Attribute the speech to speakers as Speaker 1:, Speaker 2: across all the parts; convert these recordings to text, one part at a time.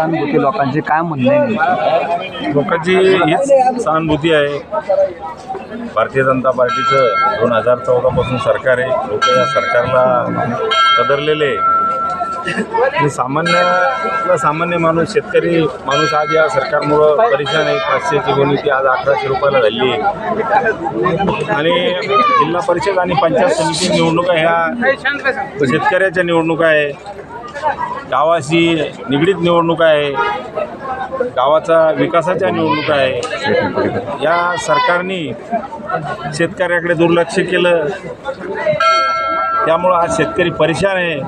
Speaker 1: सहानुभूती लोकांची, काय म्हणणं आहे?
Speaker 2: लोकांची हीच सहानुभूती आहे. भारतीय जनता पार्टीचं 2014 पासून सरकार आहे. लोक या सरकारला कदरलेले. सामान्य माणूस, शेतकरी माणूस आज या सरकारमुळं परेशान आहे. 500ची गोणी आज 1100 रुपयाला झाली आहे. आणि जिल्हा परिषद आणि पंचायत समिती निवडणुका ह्या शेतकऱ्याच्या निवडणुका आहे, गावाशी निगडीत निवडणुका आहे, गावाचा विकासाच्या निवडणुका आहे. या सरकारने शेतकऱ्याकडे दुर्लक्ष केलं, त्यामुळं आज शेतकरी परेशान आहे.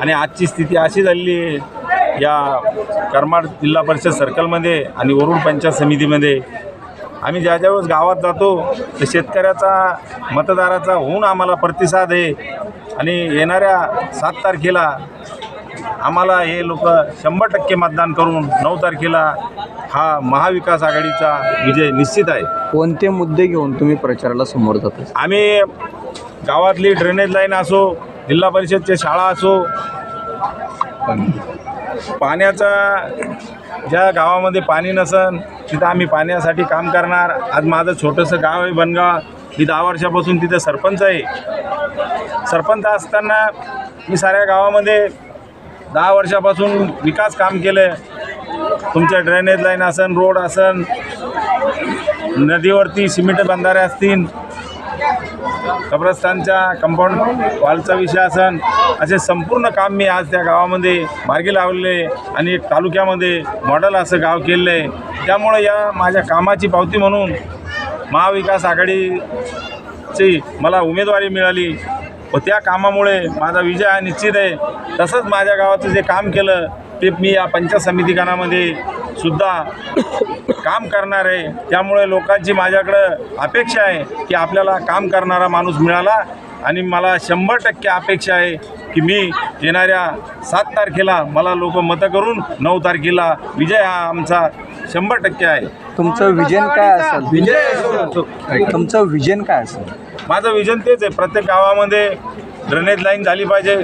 Speaker 2: आणि आजची स्थिती अशी झालेली आहे या करमाड जिल्हा परिषद सर्कलमध्ये आणि वरुड पंचायत समितीमध्ये. आम्ही ज्या वेळेस गावात जातो तर शेतकऱ्याचा, मतदाराचा होऊन आम्हाला प्रतिसाद आहे. आणि येणाऱ्या 7 तारखेला आम्हाला हे लोक 100% मतदान करून 9 तारखेला हा महाविकास आघाडीचा विजय निश्चित आहे.
Speaker 1: कोणते मुद्दे घेऊन तुम्ही प्रचाराला समोर जाता?
Speaker 2: आम्ही गावातली ड्रेनेज लाईन असो, जिल्हा परिषदच्या शाळा असो, पाण्याचा ज्या गावामध्ये पाणी नसन तिथं आम्ही पाण्यासाठी काम करणार. आज माझं छोटंसं गाव आहे बनगाव. मी 10 वर्षापासून तिथं सरपंच आहे. सरपंच असताना मी साऱ्या गावामध्ये 10 वर्षापासून विकास काम केलं. तुमच्या ड्रेनेज लाईन असन, रोड असन, नदीवरती सिमेंट बंधारे असतील, कब्रस्तानच्या कंपाऊंड वॉलचा विषय असन, असे संपूर्ण काम मी आज त्या गावामध्ये मार्गी लावले आणि तालुक्यामध्ये मॉडेल असं गाव केलं आहे. त्यामुळे या माझ्या कामाची पावती म्हणून महाविकास आघाडीची मला उमेदवारी मिळाली व त्या कामामुळे माझा विजय हा निश्चित आहे. तसंच माझ्या गावाचं जे काम केलं ते मी या पंचायत समिती गणामध्ये सुद्धा काम करणार आहे. त्यामुळे लोकांची माझ्याकडं अपेक्षा आहे की आपल्याला काम करणारा माणूस मिळाला. आणि मला 100% अपेक्षा आहे की मी येणाऱ्या 7 तारखेला मला लोक मतं करून 9 तारखेला विजय हा आमचा 100% आहे.
Speaker 1: तुमचं विजन काय असेल? तुमचं विजन काय असेल?
Speaker 2: माझं विजन तेच आहे, प्रत्येक गावामध्ये ड्रेनेज लाईन झाली पाहिजे,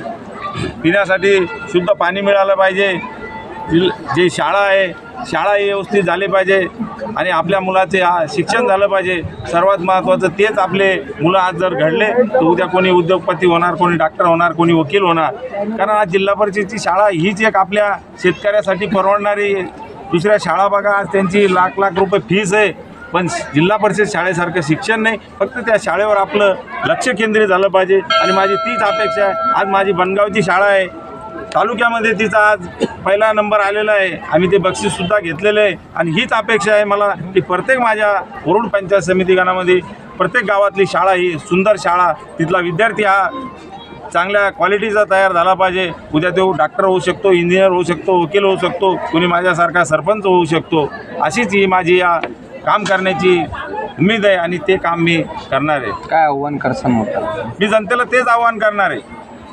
Speaker 2: पिण्यासाठी शुद्ध पाणी मिळालं पाहिजे, जे शाळा आहे शाळा व्यवस्थित झाली पाहिजे आणि आपल्या मुलाचे शिक्षण झालं पाहिजे. सर्वात महत्त्वाचं तेच. आपले मुलं आज जर घडले तर उद्या कोणी उद्योगपती होणार, कोणी डॉक्टर होणार, कोणी वकील होणार. कारण आज जिल्हा परिषदेची शाळा हीच एक आपल्या शेतकऱ्यासाठी परवडणारी. दुसऱ्या शाळा बघा, आज त्यांची लाख रुपये फीस आहे, पण जिल्हा परिषद शाळेसारखं शिक्षण नाही. फक्त त्या शाळेवर आपलं लक्ष केंद्रित झालं पाहिजे आणि माझी तीच अपेक्षा आहे. आज माझी बनगावची शाळा आहे, तालुक्यामध्ये तिचा आज पहिला नंबर आलेला आहे. आम्ही ते बक्षीससुद्धा घेतलेलं आहे. आणि हीच अपेक्षा आहे मला की प्रत्येक माझ्या वरुड पंचायत समिती गणामध्ये प्रत्येक गावातली शाळा ही सुंदर शाळा, तिथला विद्यार्थी हा चांगल्या क्वालिटीचा तयार झाला पाहिजे. उद्या तो डॉक्टर होऊ शकतो, इंजिनियर होऊ शकतो, वकील होऊ शकतो, कोणी माझ्यासारखा सरपंच होऊ शकतो. अशीच ही माझी या काम करण्याची उमेद आहे आणि ते काम मी करणार आहे.
Speaker 1: काय आव्हान करसान होतं?
Speaker 2: मी जनतेला तेच आव्हान करणार आहे,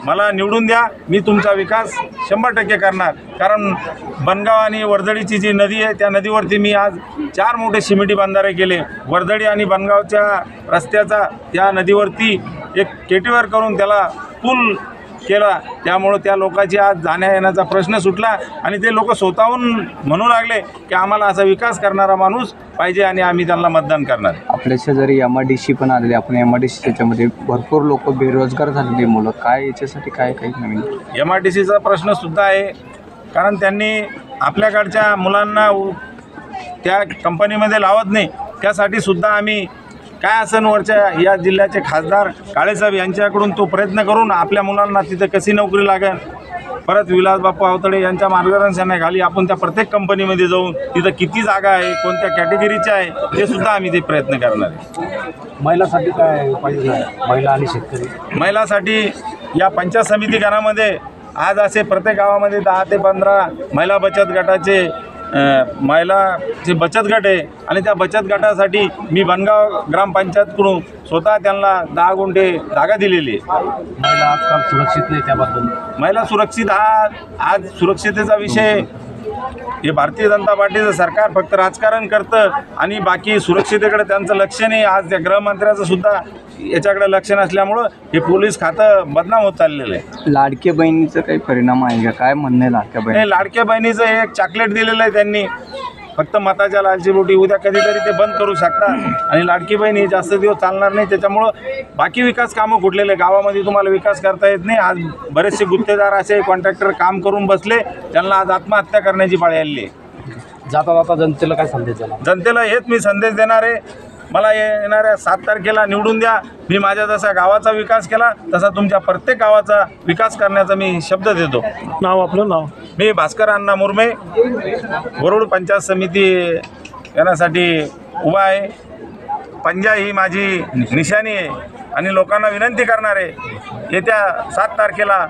Speaker 2: मला निवडून द्या, मी तुमचा विकास 100% करणार. कारण बनगाव आणि वर्दळीची जी नदी आहे त्या नदीवरती मी आज 4 मोठे सिमेंटी बंधारे केले. वर्दळी आणि बनगावच्या रस्त्याचा त्या नदीवरती एक केटीवर करून त्याला पूल केला. त्यामुळं त्या लोकांची आज जाण्या येण्याचा प्रश्न सुटला आणि ते लोक स्वतःहून म्हणू लागले की आम्हाला असा विकास करणारा माणूस पाहिजे आणि आम्ही त्यांना मतदान करणार.
Speaker 1: आपल्या शेजारी MIDC पण आलेली. आपण MIDC त्याच्यामध्ये भरपूर लोक बेरोजगार झालेली मुलं, काय याच्यासाठी काय काही नवीन?
Speaker 2: MIDCचा प्रश्नसुद्धा आहे. कारण त्यांनी आपल्याकडच्या मुलांना त्या कंपनीमध्ये लावत नाही. त्यासाठी सुद्धा आम्ही काय असन वरच्या या जिल्ह्याचे खासदार काळेसाहेब यांच्याकडून तो प्रयत्न करून आपल्या मुलांना तिथं कशी नोकरी लागेल. परत विलास बापू आवतडे यांच्या मार्गदर्शनाखाली आपण त्या प्रत्येक कंपनीमध्ये जाऊन तिथं किती जागा आहे, कोणत्या कॅटेगरीच्या आहे ते सुद्धा आम्ही ते प्रयत्न करणार आहे.
Speaker 1: महिलासाठी काय पाहिजे? महिला आणि शेतकरी
Speaker 2: महिलासाठी या पंचायत समिती गणामध्ये आज असे प्रत्येक गावामध्ये 10 ते 15 महिला बचत गटाचे महिलाचे बचत गट आहे. आणि त्या बचत गटासाठी मी बनगाव ग्रामपंचायतकडून स्वतः त्यांना 10 गुंठे जागा दिलेली आहे.
Speaker 1: महिला आजकाल सुरक्षित नाही, त्याबद्दल
Speaker 2: महिला सुरक्षित हा आज सुरक्षितेचा विषय. हे भारतीय जनता पार्टीचं सरकार फक्त राजकारण करतं आणि बाकी सुरक्षितेकडे त्यांचं लक्ष नाही. आज त्या गृहमंत्र्याचं सुद्धा याच्याकडे लक्ष नसल्यामुळं हे पोलीस खातं बदनाम होत चाललेलं आहे.
Speaker 1: लाडक्या बहिणीचा काही परिणाम आहे का? काय म्हणणं आहे लाडक्या बहिणी?
Speaker 2: नाही, लाडक्या बहिणीचं एक चॉकलेट दिलेलं आहे त्यांनी, फक्त मताच्या लालची बोटी. उद्या कधीतरी ते बंद करू शकतात आणि लाडकी बहिणी जास्त दिवस चालणार नाही. त्याच्यामुळं बाकी विकास कामं कुठलेले गावामध्ये तुम्हाला विकास करता येत नाही. आज बरेचसे गुत्तेदार असे कॉन्ट्रॅक्टर काम करून बसले, त्यांना आज आत्महत्या करण्याची पाळी आलेली आहे.
Speaker 3: जाता जाता जनतेला काय संदेश द्याला?
Speaker 2: जनतेला हेच मी संदेश देणार आहे, मला येणाऱ्या 7 तारखेला निवडून द्या. मी माझ्या जसा गावाचा विकास केला तसा तुमच्या प्रत्येक गावाचा विकास करण्याचा मी शब्द देतो.
Speaker 3: नाव आपलं नाव?
Speaker 2: मी भास्कर अण्णा मुर्मे, वरुड पंचायत समिती येण्यासाठी उभा आहे. पंजा ही माझी निशाणी आहे आणि लोकांना विनंती करणार आहे, येत्या 7 तारखेला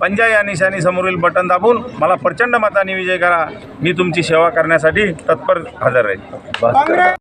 Speaker 2: पंजा या निशाणी समोरील बटन दाबून मला प्रचंड मताने विजय करा. मी तुमची सेवा करण्यासाठी तत्पर हजर राहील.